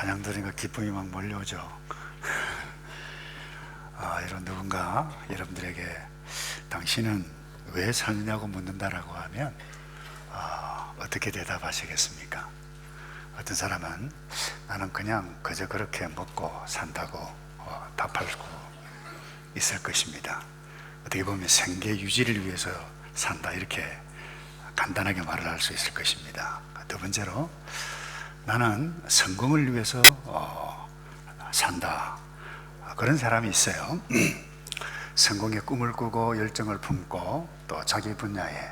찬양 들으니까 기쁨이 막 몰려오죠. 이런 누군가 여러분들에게 당신은 왜 사느냐고 묻는다라고 하면 어떻게 대답하시겠습니까? 어떤 사람은 나는 그냥 그저 그렇게 먹고 산다고 답할 수 있을 것입니다. 어떻게 보면 생계 유지를 위해서 산다, 이렇게 간단하게 말을 할 수 있을 것입니다. 두 번째로, 나는 성공을 위해서 산다, 그런 사람이 있어요. 성공의 꿈을 꾸고 열정을 품고 또 자기 분야에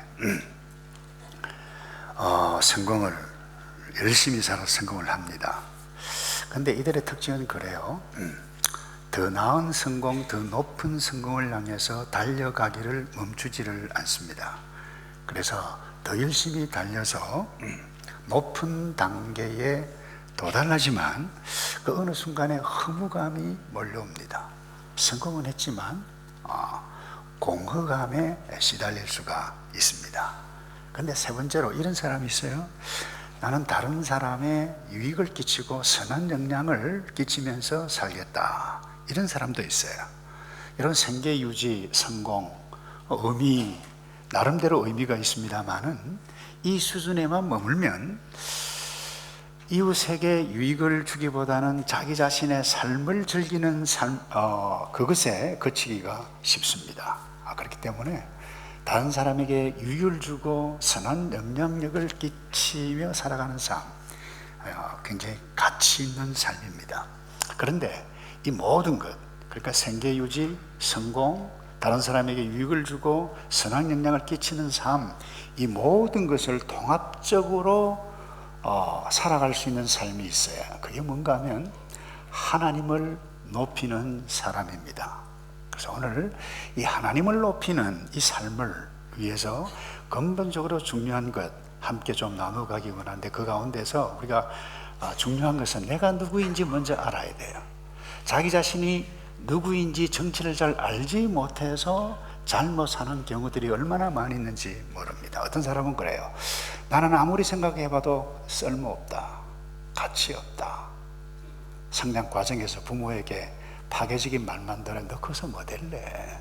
성공을 열심히 살아서 성공을 합니다. 근데 이들의 특징은 그래요. 더 나은 성공, 더 높은 성공을 향해서 달려가기를 멈추지를 않습니다. 그래서 더 열심히 달려서 높은 단계에 도달하지만 그 어느 순간에 허무감이 몰려옵니다. 성공은 했지만 공허감에 시달릴 수가 있습니다. 근데 세 번째로, 이런 사람이 있어요. 나는 다른 사람에 유익을 끼치고 선한 영향을 끼치면서 살겠다, 이런 사람도 있어요. 이런 생계 유지, 성공, 의미, 나름대로 의미가 있습니다만은 이 수준에만 머물면 이웃에게 유익을 주기보다는 자기 자신의 삶을 즐기는 그것에 그치기가 쉽습니다. 그렇기 때문에 다른 사람에게 유익을 주고 선한 영향력을 끼치며 살아가는 삶, 굉장히 가치 있는 삶입니다. 그런데 이 모든 것, 그러니까 생계 유지, 성공, 다른 사람에게 유익을 주고 선한 영향을 끼치는 삶, 이 모든 것을 통합적으로 살아갈 수 있는 삶이 있어요. 그게 뭔가 하면 하나님을 높이는 사람입니다. 그래서 오늘 이 하나님을 높이는 이 삶을 위해서 근본적으로 중요한 것 함께 좀 나눠가기 원하는데, 그 가운데서 우리가 중요한 것은 내가 누구인지 먼저 알아야 돼요. 자기 자신이 누구인지 정체를 잘 알지 못해서 잘못 사는 경우들이 얼마나 많이 있는지 모릅니다. 어떤 사람은 그래요. 나는 아무리 생각해봐도 쓸모없다, 가치 없다. 성장 과정에서 부모에게 파괴적인 말만 들어, 너 커서 뭐 될래?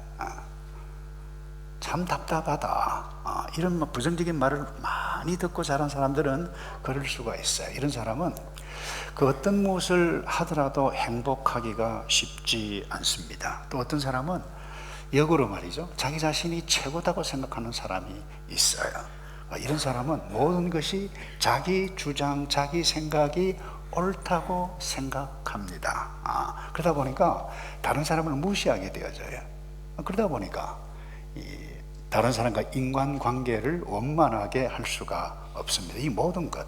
참 답답하다. 이런 부정적인 말을 많이 듣고 자란 사람들은 그럴 수가 있어요. 이런 사람은 그 어떤 무엇을 하더라도 행복하기가 쉽지 않습니다. 또 어떤 사람은 역으로 말이죠, 자기 자신이 최고다고 생각하는 사람이 있어요. 이런 사람은 모든 것이 자기 주장, 자기 생각이 옳다고 생각합니다. 그러다 보니까 다른 사람을 무시하게 되어져요. 그러다 보니까 다른 사람과 인간관계를 원만하게 할 수가 없습니다. 이 모든 것,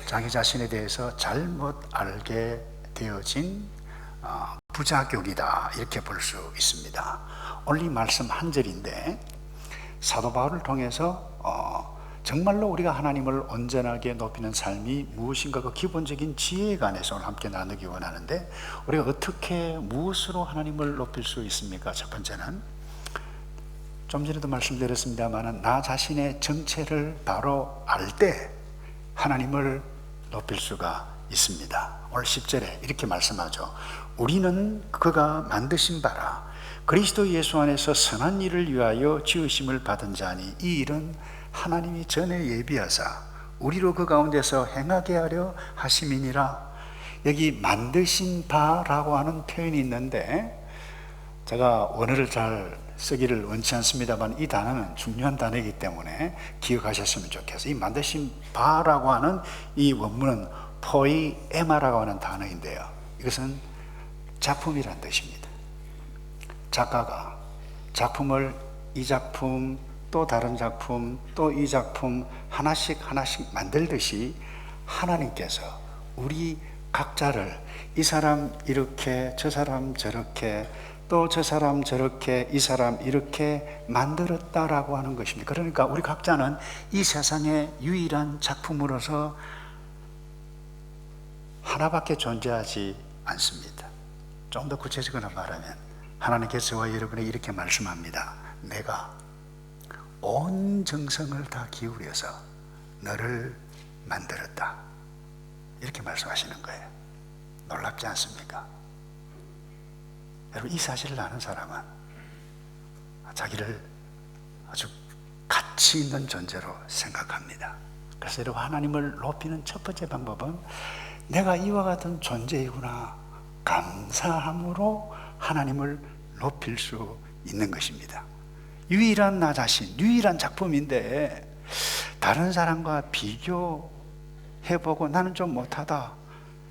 자기 자신에 대해서 잘못 알게 되어진 부작용이다, 이렇게 볼 수 있습니다. 오늘 이 말씀 한 절인데, 사도 바울을 통해서 정말로 우리가 하나님을 온전하게 높이는 삶이 무엇인가, 그 기본적인 지혜에 관해서 오늘 함께 나누기 원하는데, 우리가 어떻게 무엇으로 하나님을 높일 수 있습니까? 첫 번째는, 좀 전에도 말씀드렸습니다만, 나 자신의 정체를 바로 알 때 하나님을 높일 수가 있습니다. 오늘 10절에 이렇게 말씀하죠. 우리는 그가 만드신 바라 그리스도 예수 안에서 선한 일을 위하여 지으심을 받은 자니, 이 일은 하나님이 전에 예비하사 우리로 그 가운데서 행하게 하려 하심이니라. 여기 만드신 바라고 하는 표현이 있는데, 제가 원어를 잘 쓰기를 원치 않습니다만 이 단어는 중요한 단어이기 때문에 기억하셨으면 좋겠어요. 이 만드신 바라고 하는 이 원문은 포이에마라고 하는 단어인데요, 이것은 작품이란 뜻입니다. 작가가 작품을, 이 작품 또 다른 작품 또 이 작품 하나씩 만들듯이 하나님께서 우리 각자를 이 사람 이렇게, 저 사람 저렇게, 또 저 사람 저렇게, 이 사람 이렇게 만들었다라고 하는 것입니다. 그러니까 우리 각자는 이 세상의 유일한 작품으로서 하나밖에 존재하지 않습니다. 좀 더 구체적으로 말하면 하나님께서 저와 여러분에게 이렇게 말씀합니다. 내가 온 정성을 다 기울여서 너를 만들었다, 이렇게 말씀하시는 거예요. 놀랍지 않습니까? 여러분, 이 사실을 아는 사람은 자기를 아주 가치 있는 존재로 생각합니다. 그래서 여러분, 하나님을 높이는 첫 번째 방법은 내가 이와 같은 존재이구나 감사함으로 하나님을 높일 수 있는 것입니다. 유일한 나 자신, 유일한 작품인데 다른 사람과 비교해보고 나는 좀 못하다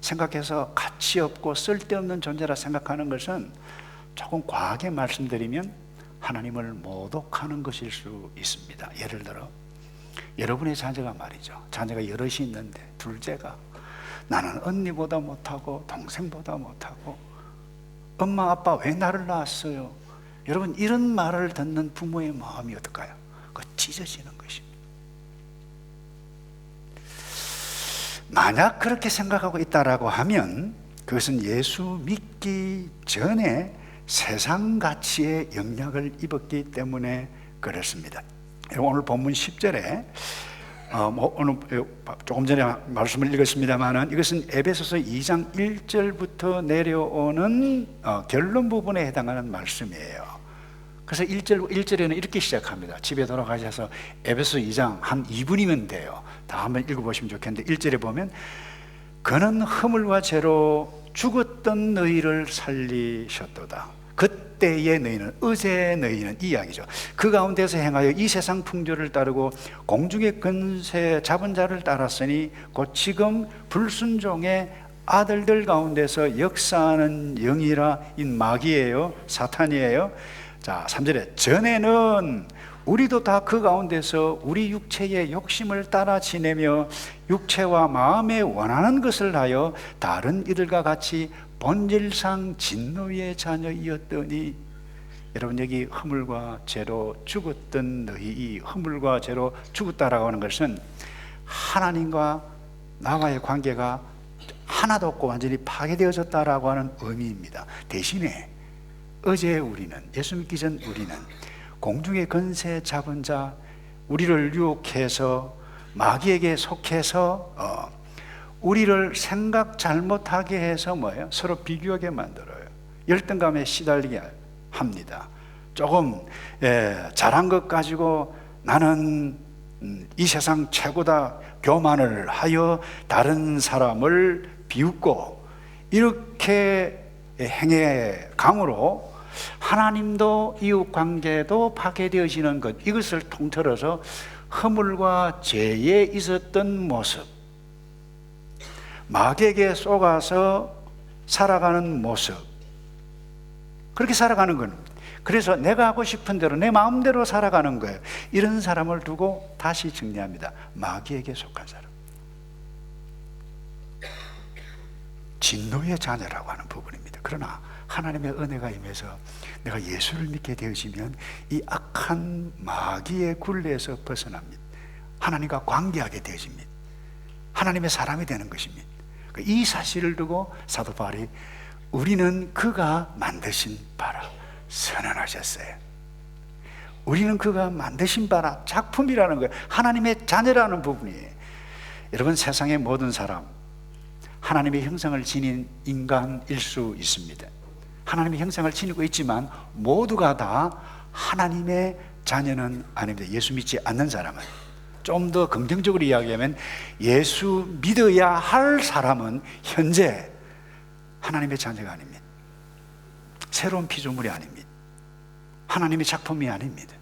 생각해서 가치 없고 쓸데없는 존재라 생각하는 것은 조금 과하게 말씀드리면 하나님을 모독하는 것일 수 있습니다. 예를 들어 여러분의 자녀가 말이죠, 자녀가 여럿이 있는데 둘째가 나는 언니보다 못하고 동생보다 못하고 엄마 아빠 왜 나를 낳았어요? 여러분, 이런 말을 듣는 부모의 마음이 어떨까요? 그거 찢어지는 것입니다. 만약 그렇게 생각하고 있다라고 하면 그것은 예수 믿기 전에 세상 가치에 영향을 입었기 때문에 그렇습니다. 오늘 본문 10절에 오늘 조금 전에 말씀을 읽었습니다만 이것은 에베소서 2장 1절부터 내려오는 결론 부분에 해당하는 말씀이에요. 그래서 1절에는 이렇게 시작합니다. 집에 돌아가셔서 에베소 2장 한 2분이면 돼요. 다 한번 읽어보시면 좋겠는데 1절에 보면 그는 허물과 죄로 죽었던 너희를 살리셨도다. 그때의 너희는, 어제의 너희는 이 이야기죠. 그 가운데서 행하여 이 세상 풍조를 따르고 공중의 근세 잡은 자를 따랐으니 곧 지금 불순종의 아들들 가운데서 역사하는 영이라 인 마귀예요, 사탄이에요. 자, 3절에 전에는 우리도 다 그 가운데서 우리 육체의 욕심을 따라 지내며 육체와 마음에 원하는 것을 하여 다른 이들과 같이 본질상 진노의 자녀이었더니, 여러분, 여기 허물과 죄로 죽었던 너희, 이 허물과 죄로 죽었다라고 하는 것은 하나님과 나와의 관계가 하나도 없고 완전히 파괴되어졌다라고 하는 의미입니다. 대신에 어제 우리는, 예수 믿기 전 우리는 공중의 권세 잡은 자, 우리를 유혹해서 마귀에게 속해서 우리를 생각 잘못하게 해서 뭐예요? 서로 비교하게 만들어요. 열등감에 시달리게 합니다. 조금 잘한 것 가지고 나는 이 세상 최고다 교만을 하여 다른 사람을 비웃고 이렇게 행해 감으로 하나님도 이웃관계도 파괴되어지는 것, 이것을 통틀어서 허물과 죄에 있었던 모습, 마귀에게 속아서 살아가는 모습, 그렇게 살아가는 건, 그래서 내가 하고 싶은 대로 내 마음대로 살아가는 거예요. 이런 사람을 두고 다시 정리합니다. 마귀에게 속한 사람, 진노의 자녀라고 하는 부분입니다. 그러나 하나님의 은혜가 임해서 내가 예수를 믿게 되어지면 이 악한 마귀의 굴레에서 벗어납니다. 하나님과 관계하게 되어집니다. 하나님의 사람이 되는 것입니다. 이 사실을 두고 사도 바울이 우리는 그가 만드신 바라 선언하셨어요. 우리는 그가 만드신 바라, 작품이라는 거예요. 하나님의 자녀라는 부분이에요. 여러분, 세상의 모든 사람 하나님의 형상을 지닌 인간일 수 있습니다. 하나님의 형상을 지니고 있지만 모두가 다 하나님의 자녀는 아닙니다. 예수 믿지 않는 사람은, 좀 더 긍정적으로 이야기하면 예수 믿어야 할 사람은 현재 하나님의 자녀가 아닙니다. 새로운 피조물이 아닙니다. 하나님의 작품이 아닙니다.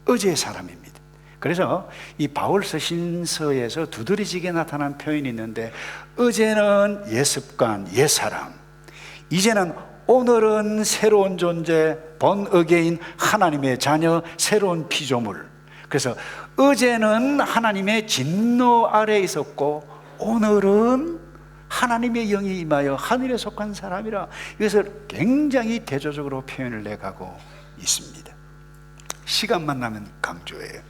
어제의 사람입니다. 그래서 이 바울 서신서에서 두드러지게 나타난 표현이 있는데, 어제는 옛 습관, 옛 사람, 이제는 오늘은 새로운 존재, 본 어게인 하나님의 자녀, 새로운 피조물. 그래서 어제는 하나님의 진노 아래에 있었고 오늘은 하나님의 영이 임하여 하늘에 속한 사람이라, 이것을 굉장히 대조적으로 표현을 해가고 있습니다. 시간만 나면 강조해요.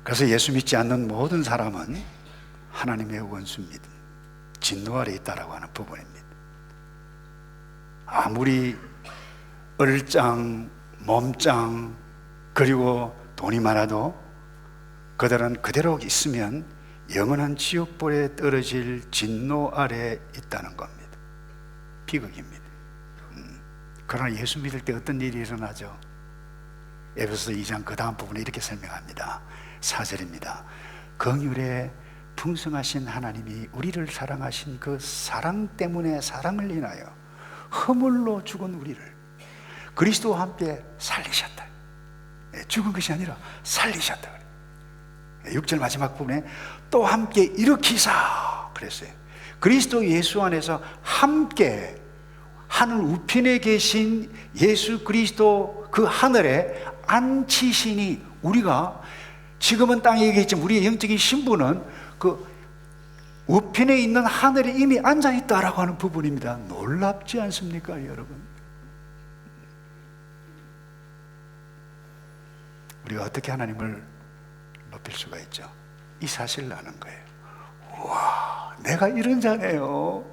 그래서 예수 믿지 않는 모든 사람은 하나님의 원수입니다. 진노 아래에 있다라고 하는 부분입니다. 아무리 얼짱, 몸짱, 그리고 돈이 많아도 그들은 그대로 있으면 영원한 지옥불에 떨어질 진노 아래 있다는 겁니다. 비극입니다. 그러나 예수 믿을 때 어떤 일이 일어나죠? 에베소서 2장 그 다음 부분에 이렇게 설명합니다. 4절입니다. 긍휼에 풍성하신 하나님이 우리를 사랑하신 그 사랑 때문에 사랑을 인하여 허물로 죽은 우리를 그리스도와 함께 살리셨다. 죽은 것이 아니라 살리셨다. 6절 마지막 부분에 또 함께 일으키사 그랬어요. 그리스도 예수 안에서 함께 하늘 우편에 계신 예수 그리스도 그 하늘에 앉히시니 우리가 지금은 땅에 계시지만 우리의 영적인 신분은 그 우편에 있는 하늘에 이미 앉아있다라고 하는 부분입니다. 놀랍지 않습니까, 여러분? 우리가 어떻게 하나님을 높일 수가 있죠? 이 사실을 아는 거예요. 와, 내가 이런 자네요.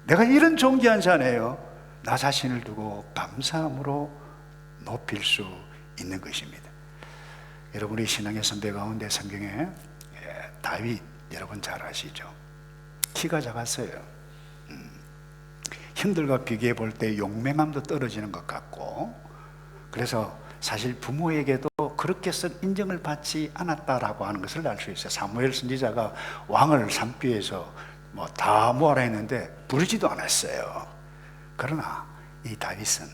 내가 이런 존귀한 자네요. 나 자신을 두고 감사함으로 높일 수 있는 것입니다. 여러분이 신앙의 선배 가운데 성경에 다윗 여러분 잘 아시죠? 키가 작았어요. 형들과 비교해 볼 때 용맹함도 떨어지는 것 같고, 그래서 사실 부모에게도 그렇게 인정을 받지 않았다라고 하는 것을 알 수 있어요. 사무엘 선지자가 왕을 삼기 위해서 뭐 다 모아라 했는데 부르지도 않았어요. 그러나 이 다윗은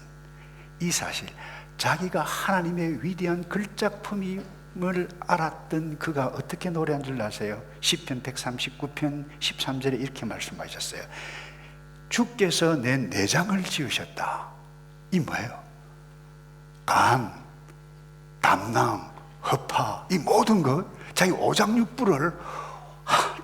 이 사실, 자기가 하나님의 위대한 걸작품임을 알았던 그가 어떻게 노래한 줄 아세요? 시편 139편 13절에 이렇게 말씀하셨어요. 주께서 내 내장을 지으셨다. 이 뭐예요? 간, 담낭, 허파, 이 모든 것, 자기 오장육부를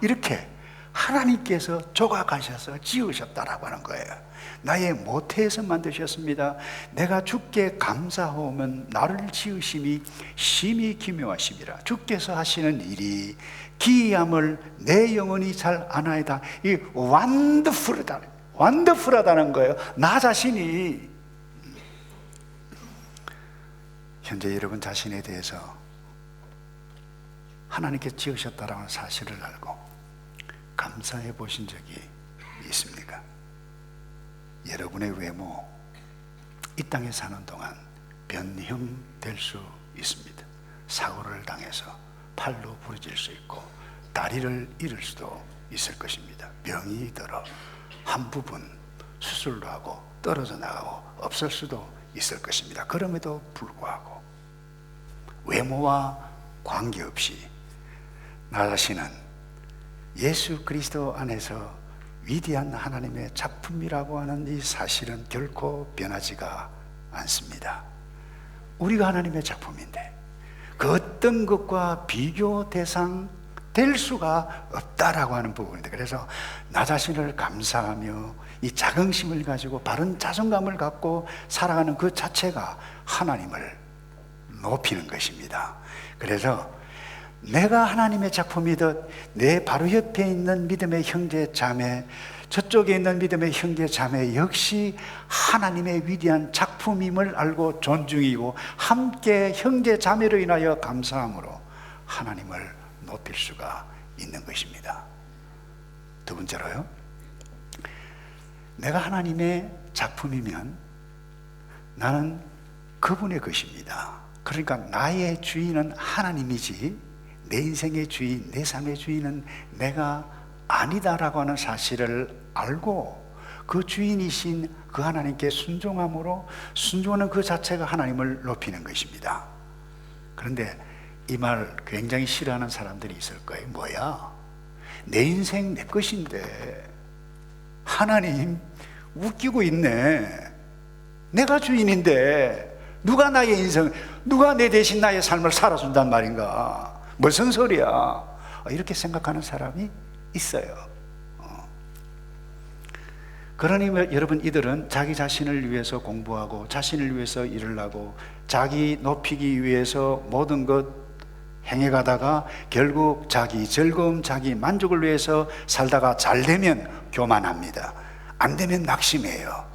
이렇게 하나님께서 조각하셔서 지으셨다라고 하는 거예요. 나의 모태에서 만드셨습니다. 내가 주께 감사하오면 나를 지으심이 심히 기묘하심이라. 주께서 하시는 일이 기이함을 내 영혼이 잘 아나이다. 이 완더풀하다는 거예요. 나 자신이. 현재 여러분 자신에 대해서 하나님께 지으셨다라는 사실을 알고 감사해 보신 적이 있습니까? 여러분의 외모, 이 땅에 사는 동안 변형될 수 있습니다. 사고를 당해서 팔로 부러질 수 있고 다리를 잃을 수도 있을 것입니다. 병이 들어 한 부분 수술도 하고 떨어져 나가고 없을 수도 있을 것입니다. 그럼에도 불구하고 외모와 관계없이 나 자신은 예수 그리스도 안에서 위대한 하나님의 작품이라고 하는 이 사실은 결코 변하지가 않습니다. 우리가 하나님의 작품인데 그 어떤 것과 비교 대상 될 수가 없다라고 하는 부분인데, 그래서 나 자신을 감사하며 이 자긍심을 가지고 바른 자존감을 갖고 살아가는 그 자체가 하나님을 높이는 것입니다. 그래서 내가 하나님의 작품이듯 내 바로 옆에 있는 믿음의 형제 자매, 저쪽에 있는 믿음의 형제 자매 역시 하나님의 위대한 작품임을 알고 존중이고 함께 형제 자매로 인하여 감사함으로 하나님을 높일 수가 있는 것입니다. 두 번째로요, 내가 하나님의 작품이면 나는 그분의 것입니다. 그러니까 나의 주인은 하나님이지 내 인생의 주인, 내 삶의 주인은 내가 아니다라고 하는 사실을 알고 그 주인이신 그 하나님께 순종함으로, 순종하는 그 자체가 하나님을 높이는 것입니다. 그런데 이 말 굉장히 싫어하는 사람들이 있을 거예요. 뭐야? 내 인생 내 것인데 하나님 웃기고 있네. 내가 주인인데 누가 나의 인생, 누가 내 대신 나의 삶을 살아준단 말인가? 무슨 소리야? 이렇게 생각하는 사람이 있어요. 그러니 여러분, 이들은 자기 자신을 위해서 공부하고 자신을 위해서 일을 하고 자기 높이기 위해서 모든 것 행해가다가 결국 자기 즐거움, 자기 만족을 위해서 살다가 잘 되면 교만합니다. 안 되면 낙심해요.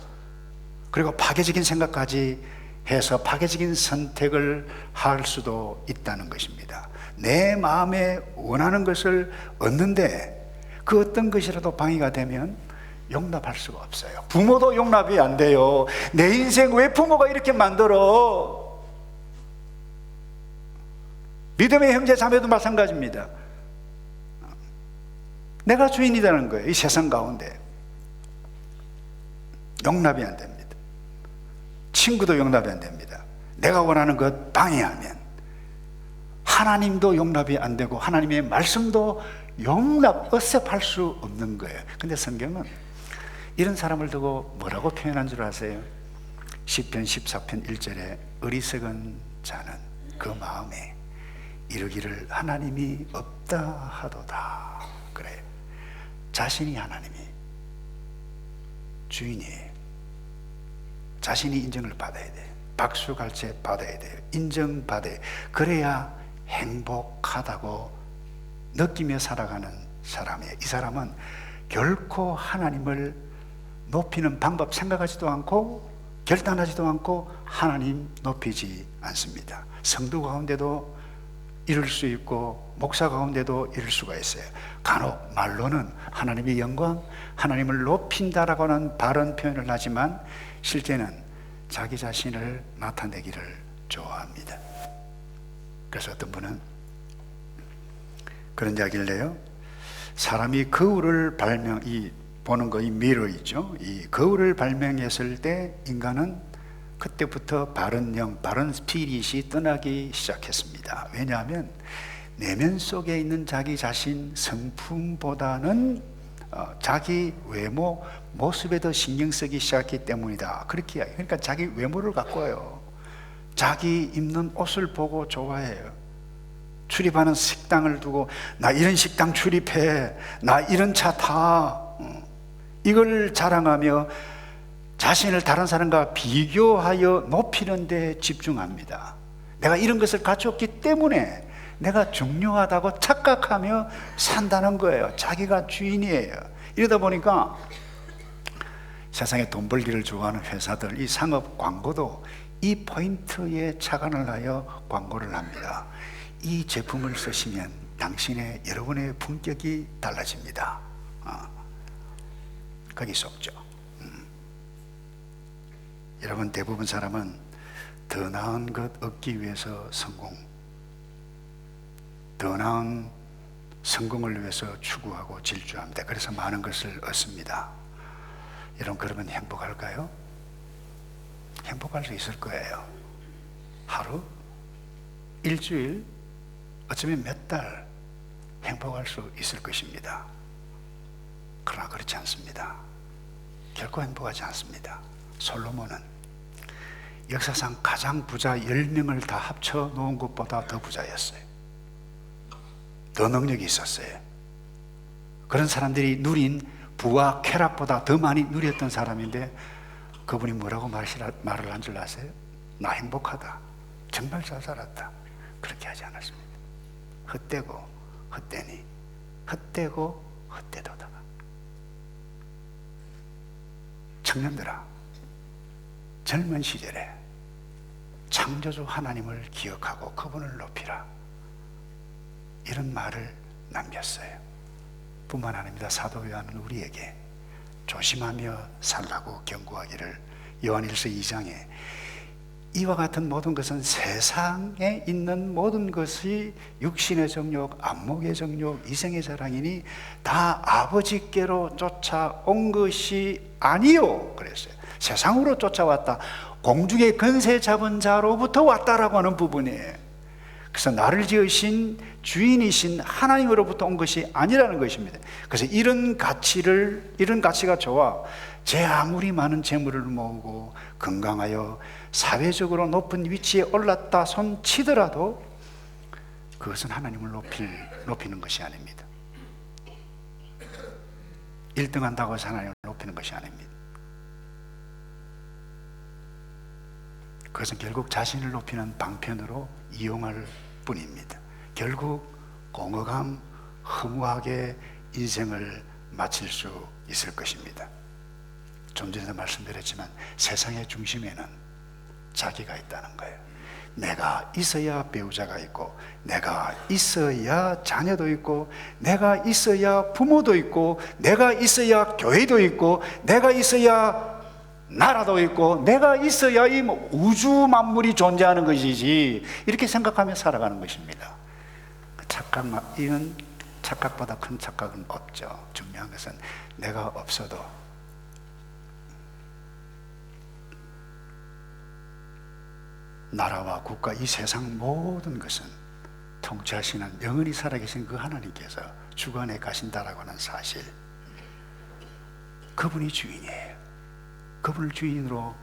그리고 파괴적인 생각까지 해서 파괴적인 선택을 할 수도 있다는 것입니다. 내 마음에 원하는 것을 얻는데 그 어떤 것이라도 방해가 되면 용납할 수가 없어요. 부모도 용납이 안 돼요. 내 인생 왜 부모가 이렇게 만들어? 믿음의 형제 자매도 마찬가지입니다. 내가 주인이라는 거예요. 이 세상 가운데 용납이 안 됩니다. 친구도 용납이 안 됩니다. 내가 원하는 것 방해하면 하나님도 용납이 안 되고 하나님의 말씀도 억셉할 수 없는 거예요. 근데 성경은 이런 사람을 두고 뭐라고 표현한 줄 아세요? 시편 14편 1절에 어리석은 자는 그 마음에 이르기를 하나님이 없다 하도다. 그래요. 자신이 하나님이 주인이에요. 자신이 인정을 받아야 돼요. 박수갈채 받아야 돼요. 인정받아야 돼요. 그래야 행복하다고 느끼며 살아가는 사람이에요. 이 사람은 결코 하나님을 높이는 방법 생각하지도 않고 결단하지도 않고 하나님 높이지 않습니다. 성도 가운데도 이룰 수 있고 목사 가운데도 이룰 수가 있어요. 간혹 말로는 하나님의 영광, 하나님을 높인다라고 하는 바른 표현을 하지만 실제는 자기 자신을 나타내기를 좋아합니다. 그래서 어떤 분은 그런 이야기를 해요. 사람이 거울을 보는 거, 이 미러이죠. 이 거울을 발명했을 때 인간은 그때부터 바른 영, 바른 스피릿이 떠나기 시작했습니다. 왜냐하면 내면 속에 있는 자기 자신 성품보다는 자기 외모, 모습에 더 신경 쓰기 시작했기 때문이다. 그렇게 그러니까 자기 외모를 가꿔요. 자기 입는 옷을 보고 좋아해요. 출입하는 식당을 두고 나 이런 식당 출입해, 나 이런 차 타, 이걸 자랑하며 자신을 다른 사람과 비교하여 높이는 데 집중합니다. 내가 이런 것을 가졌기 때문에 내가 중요하다고 착각하며 산다는 거예요. 자기가 주인이에요. 이러다 보니까 세상에 돈 벌기를 좋아하는 회사들, 이 상업 광고도 이 포인트에 착안을 하여 광고를 합니다. 이 제품을 쓰시면 여러분의 품격이 달라집니다. 거기 속죠. 여러분, 대부분 사람은 더 나은 것 얻기 위해서 더 나은 성공을 위해서 추구하고 질주합니다. 그래서 많은 것을 얻습니다. 여러분, 그러면 행복할까요? 행복할 수 있을 거예요. 하루, 일주일, 어쩌면 몇 달 행복할 수 있을 것입니다. 그러나 그렇지 않습니다. 결코 행복하지 않습니다. 솔로몬은 역사상 가장 부자 10명을 다 합쳐 놓은 것보다 더 부자였어요. 더 능력이 있었어요. 그런 사람들이 누린 부와 쾌락보다 더 많이 누렸던 사람인데 그분이 뭐라고 말을 한 줄 아세요? 나 행복하다, 정말 잘 살았다, 그렇게 하지 않았습니다. 헛되고 헛되니, 헛되고 헛되도다. 청년들아, 젊은 시절에 창조주 하나님을 기억하고 그분을 높이라, 이런 말을 남겼어요. 뿐만 아닙니다. 사도 요한은 우리에게 조심하며 살라고 경고하기를, 요한일서 2장에 이와 같은 모든 것은 세상에 있는 모든 것이 육신의 정욕, 안목의 정욕, 이생의 자랑이니 다 아버지께로 쫓아온 것이 아니요 그랬어요. 세상으로 쫓아왔다, 공중의 권세 잡은 자로부터 왔다라고 하는 부분이에요. 그래서 나를 지으신 주인이신 하나님으로부터 온 것이 아니라는 것입니다. 그래서 이런 가치가 좋아 제 아무리 많은 재물을 모으고 건강하여 사회적으로 높은 위치에 올랐다 손 치더라도 그것은 하나님을 높이는 것이 아닙니다. 1등 한다고 해서 하나님을 높이는 것이 아닙니다. 그것은 결국 자신을 높이는 방편으로 이용할 뿐입니다. 결국 공허감, 허무하게 인생을 마칠 수 있을 것입니다. 좀 전에도 말씀드렸지만 세상의 중심에는 자기가 있다는 거예요. 내가 있어야 배우자가 있고, 내가 있어야 자녀도 있고, 내가 있어야 부모도 있고, 내가 있어야 교회도 있고, 내가 있어야 나라도 있고, 내가 있어야 이 우주 만물이 존재하는 것이지, 이렇게 생각하며 살아가는 것입니다. 이런 착각보다 큰 착각은 없죠. 중요한 것은 내가 없어도 나라와 국가, 이 세상 모든 것은 통치하시는 영원히 살아계신 그 하나님께서 주관해 가신다라고 하는 사실, 그분이 주인이에요. 그분을 주인으로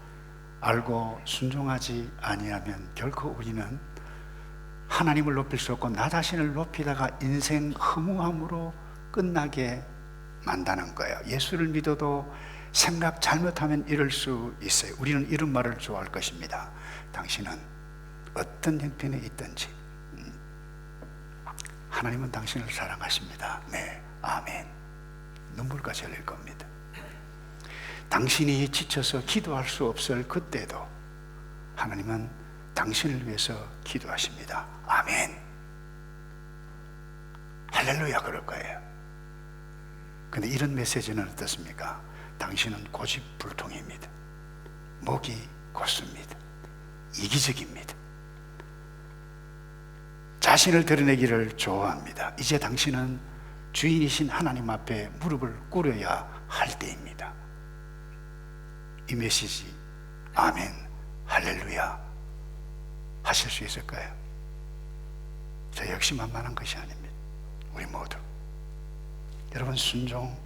알고 순종하지 아니하면 결코 우리는 하나님을 높일 수 없고 나 자신을 높이다가 인생 허무함으로 끝나게 만다는 거예요. 예수를 믿어도 생각 잘못하면 이럴 수 있어요. 우리는 이런 말을 좋아할 것입니다. 당신은 어떤 형편에 있든지 하나님은 당신을 사랑하십니다. 네, 아멘. 눈물까지 흘릴 겁니다. 당신이 지쳐서 기도할 수 없을 그때도 하나님은 당신을 위해서 기도하십니다. 아멘. 할렐루야, 그럴 거예요. 근데 이런 메시지는 어떻습니까? 당신은 고집불통입니다. 목이 곧습니다. 이기적입니다. 자신을 드러내기를 좋아합니다. 이제 당신은 주인이신 하나님 앞에 무릎을 꿇어야 할 때입니다. 이 메시지 아멘, 할렐루야 하실 수 있을까요? 저 역시 만만한 것이 아닙니다. 우리 모두 여러분, 순종,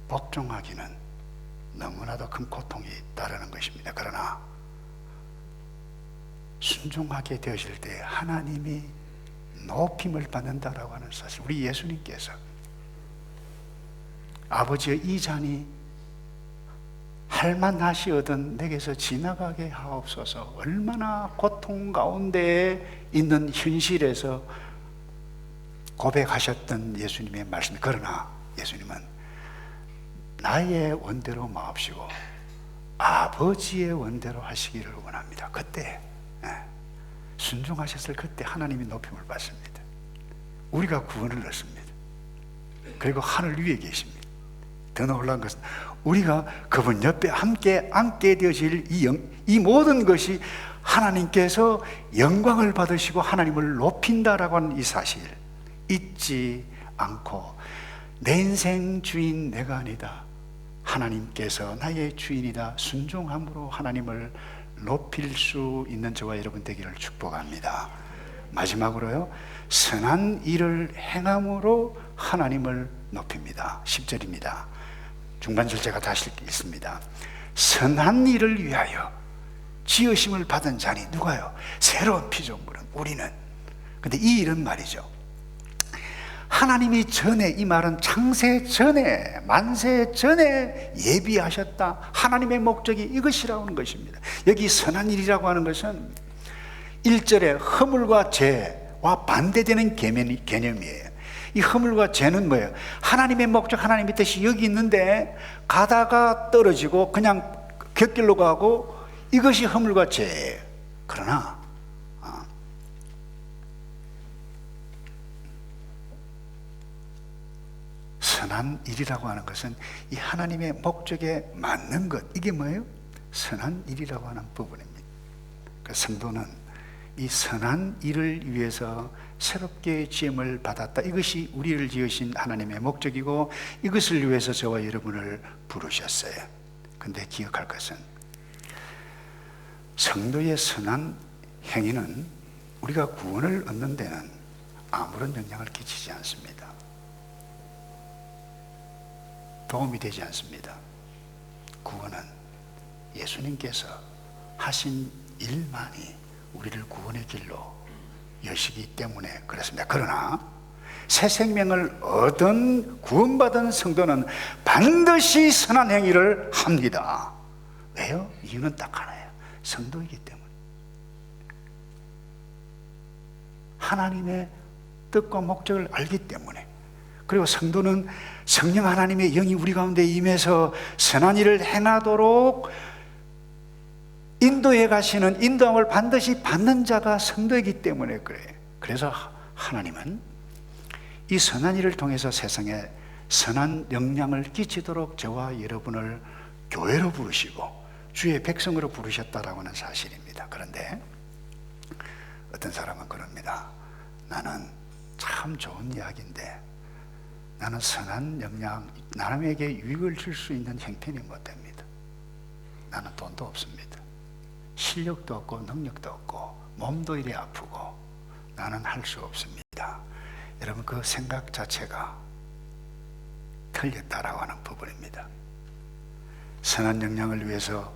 복종하기는 너무나도 큰 고통이 따르는 것입니다. 그러나 순종하게 되어질 때 하나님이 높임을 받는다라고 하는 사실, 우리 예수님께서 아버지의 이 잔이 할만하시거든 내게서 지나가게 하옵소서, 얼마나 고통 가운데 있는 현실에서 고백하셨던 예수님의 말씀. 그러나 예수님은 나의 원대로 마옵시고 아버지의 원대로 하시기를 원합니다. 그때 순종하셨을 그때 하나님이 높임을 받습니다. 우리가 구원을 얻습니다. 그리고 하늘 위에 계십니다. 더 놀라운 것은 우리가 그분 옆에 함께 앉게 되어질 이 모든 것이 하나님께서 영광을 받으시고 하나님을 높인다라고 하는 이 사실 잊지 않고, 내 인생 주인 내가 아니다, 하나님께서 나의 주인이다, 순종함으로 하나님을 높일 수 있는 저와 여러분 되기를 축복합니다. 마지막으로요, 선한 일을 행함으로 하나님을 높입니다. 10절입니다. 중반절 제가 다시 읽습니다. 선한 일을 위하여 지으심을 받은 자니 누가요? 새로운 피조물은 우리는. 근데 이 일은 말이죠, 하나님이 전에, 이 말은 창세 전에, 만세 전에 예비하셨다. 하나님의 목적이 이것이라고 하는 것입니다. 여기 선한 일이라고 하는 것은 1절에 허물과 죄와 반대되는 개념이에요. 이 허물과 죄는 뭐예요? 하나님의 목적, 하나님의 뜻이 여기 있는데 가다가 떨어지고 그냥 곁길로 가고, 이것이 허물과 죄예요. 그러나 선한 일이라고 하는 것은 이 하나님의 목적에 맞는 것, 이게 뭐예요? 선한 일이라고 하는 부분입니다. 그 성도는 이 선한 일을 위해서 새롭게 지음을 받았다. 이것이 우리를 지으신 하나님의 목적이고 이것을 위해서 저와 여러분을 부르셨어요. 근데 기억할 것은 성도의 선한 행위는 우리가 구원을 얻는 데는 아무런 영향을 끼치지 않습니다. 도움이 되지 않습니다. 구원은 예수님께서 하신 일만이 우리를 구원의 길로 여시기 때문에 그렇습니다. 그러나 새 생명을 얻은 구원받은 성도는 반드시 선한 행위를 합니다. 왜요? 이유는 딱 하나예요. 성도이기 때문에. 하나님의 뜻과 목적을 알기 때문에. 그리고 성도는 성령 하나님의 영이 우리 가운데 임해서 선한 일을 행하도록 인도에 가시는 인도함을 반드시 받는 자가 성도이기 때문에 그래요. 그래서 하나님은 이 선한 일을 통해서 세상에 선한 영향을 끼치도록 저와 여러분을 교회로 부르시고 주의 백성으로 부르셨다라고 하는 사실입니다. 그런데 어떤 사람은 그럽니다. 나는 참 좋은 이야기인데 나는 선한 영향, 남에게 유익을 줄 수 있는 형편이 못 됩니다. 나는 돈도 없습니다. 실력도 없고 능력도 없고 몸도 이리 아프고 나는 할 수 없습니다. 여러분, 그 생각 자체가 틀렸다라고 하는 부분입니다. 선한 영향을 위해서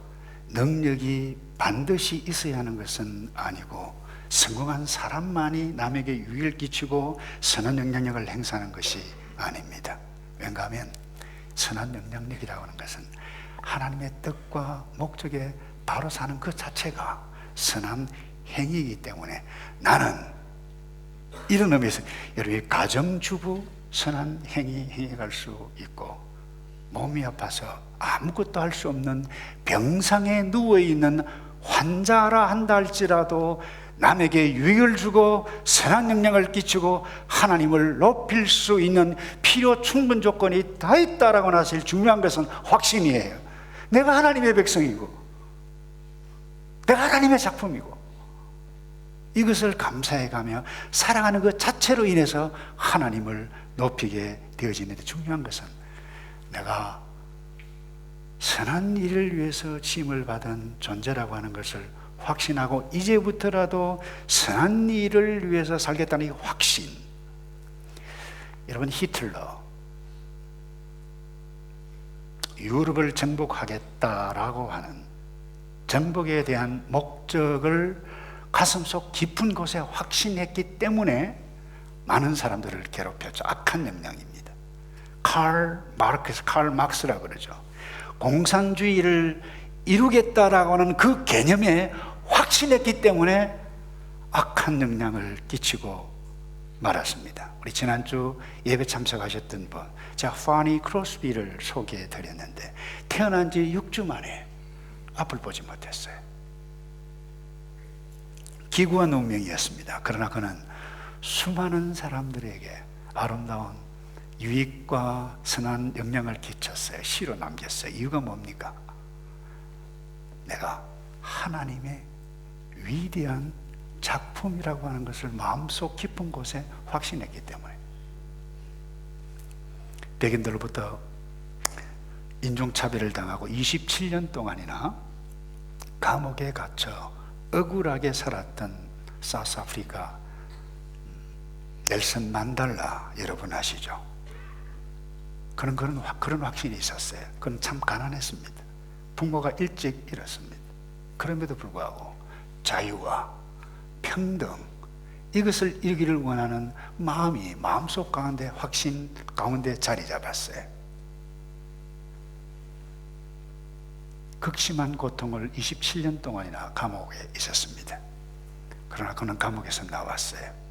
능력이 반드시 있어야 하는 것은 아니고 성공한 사람만이 남에게 유익을 끼치고 선한 영향력을 행사하는 것이 아닙니다. 왜냐 하면 선한 영향력이라고 하는 것은 하나님의 뜻과 목적에 바로 사는 그 자체가 선한 행위이기 때문에 나는 이런 의미에서 여러분이 가정주부 선한 행위 행해갈 수 있고 몸이 아파서 아무것도 할 수 없는 병상에 누워있는 환자라 한다 할지라도 남에게 유익을 주고 선한 영향을 끼치고 하나님을 높일 수 있는 필요 충분 조건이 다 있다라고 하나 제일 중요한 것은 확신이에요. 내가 하나님의 백성이고 내가 하나님의 작품이고 이것을 감사해가며 사랑하는 것 자체로 인해서 하나님을 높이게 되어지는데, 중요한 것은 내가 선한 일을 위해서 지음을 받은 존재라고 하는 것을 확신하고 이제부터라도 선한 일을 위해서 살겠다는 이 확신. 여러분, 히틀러 유럽을 정복하겠다라고 하는 정복에 대한 목적을 가슴속 깊은 곳에 확신했기 때문에 많은 사람들을 괴롭혔죠. 악한 영향입니다. 칼 막스라고 그러죠. 공산주의를 이루겠다라고 하는 그 개념에 확신했기 때문에 악한 영향을 끼치고 말았습니다. 우리 지난주 예배 참석하셨던 분, 제가 파니 크로스비를 소개해 드렸는데 태어난 지 6주 만에 앞을 보지 못했어요. 기구한 운명이었습니다. 그러나 그는 수많은 사람들에게 아름다운 유익과 선한 영향을 끼쳤어요. 시로 남겼어요. 이유가 뭡니까? 내가 하나님의 위대한 작품이라고 하는 것을 마음속 깊은 곳에 확신했기 때문에. 백인들로부터 인종차별을 당하고 27년 동안이나 감옥에 갇혀 억울하게 살았던 사우스아프리카 넬슨 만델라, 여러분 아시죠? 그런 확신이 있었어요. 그는 참 가난했습니다. 부모가 일찍 잃었습니다. 그럼에도 불구하고 자유와 평등, 이것을 이루기를 원하는 마음이 마음속 가운데, 확신 가운데 자리 잡았어요. 극심한 고통을 27년 동안이나 감옥에 있었습니다. 그러나 그는 감옥에서 나왔어요.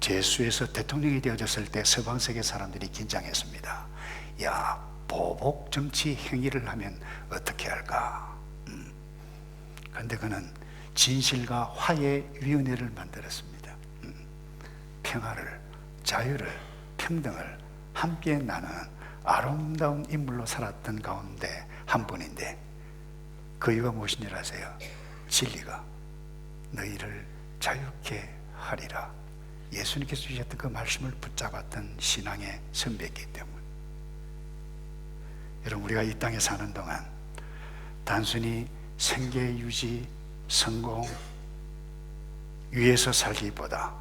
제수에서 대통령이 되어졌을 때 서방 세계 사람들이 긴장했습니다. 야, 보복 정치 행위를 하면 어떻게 할까? 그런데 그는 진실과 화해위원회를 만들었습니다. 평화를, 자유를, 평등을 함께 나누는 아름다운 인물로 살았던 가운데 한 분인데, 그 이유가 무엇인 줄 아세요? 진리가 너희를 자유케 하리라. 예수님께서 주셨던 그 말씀을 붙잡았던 신앙의 선배이기 때문에. 여러분, 우리가 이 땅에 사는 동안 단순히 생계 유지, 성공 위해서 살기보다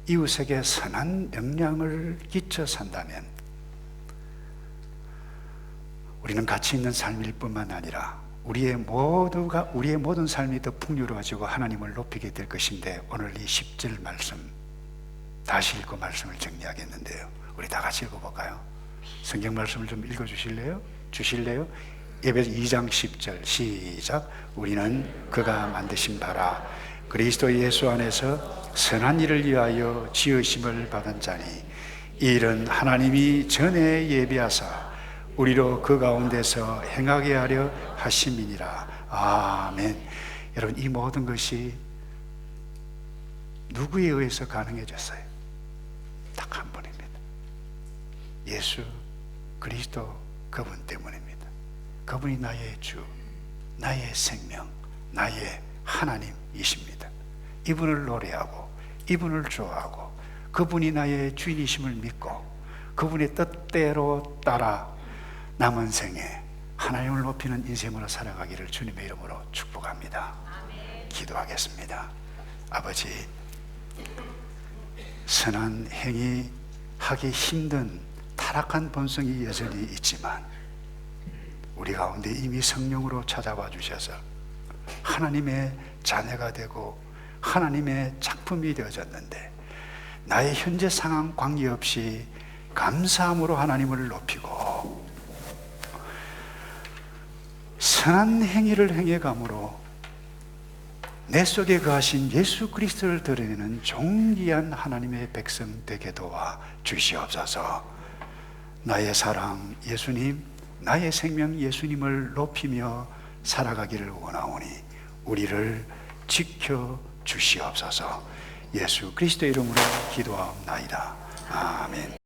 이웃에게 선한 영향을 끼쳐 산다면 우리는 가치 있는 삶일 뿐만 아니라 우리의 모든 삶이 더 풍요로워지고 하나님을 높이게 될 것인데, 오늘 이 10절 말씀 다시 읽고 말씀을 정리하겠는데요, 우리 다 같이 읽어볼까요? 성경 말씀을 좀 읽어주실래요? 예배서 2장 10절 시작. 우리는 그가 만드신 바라 그리스도 예수 안에서 선한 일을 위하여 지으심을 받은 자니 이 일은 하나님이 전에 예비하사 우리로 그 가운데서 행하게 하려 하심이니라. 아멘. 여러분, 이 모든 것이 누구에 의해서 가능해졌어요? 딱 한 분입니다. 예수 그리스도, 그분 때문입니다. 그분이 나의 주, 나의 생명, 나의 하나님이십니다. 이분을 노래하고 이분을 좋아하고 그분이 나의 주인이심을 믿고 그분의 뜻대로 따라 남은 생에 하나님을 높이는 인생으로 살아가기를 주님의 이름으로 축복합니다. 기도하겠습니다. 아버지, 선한 행위 하기 힘든 타락한 본성이 여전히 있지만 우리 가운데 이미 성령으로 찾아와 주셔서 하나님의 자녀가 되고 하나님의 작품이 되어졌는데 나의 현재 상황 관계없이 감사함으로 하나님을 높이고 선한 행위를 행해감으로 내 속에 거하신 예수 그리스도를 드러내는 존귀한 하나님의 백성 되게 도와 주시옵소서. 나의 사랑 예수님, 나의 생명 예수님을 높이며 살아가기를 원하오니 우리를 지켜 주시옵소서. 예수 그리스도 이름으로 기도하옵나이다. 아멘.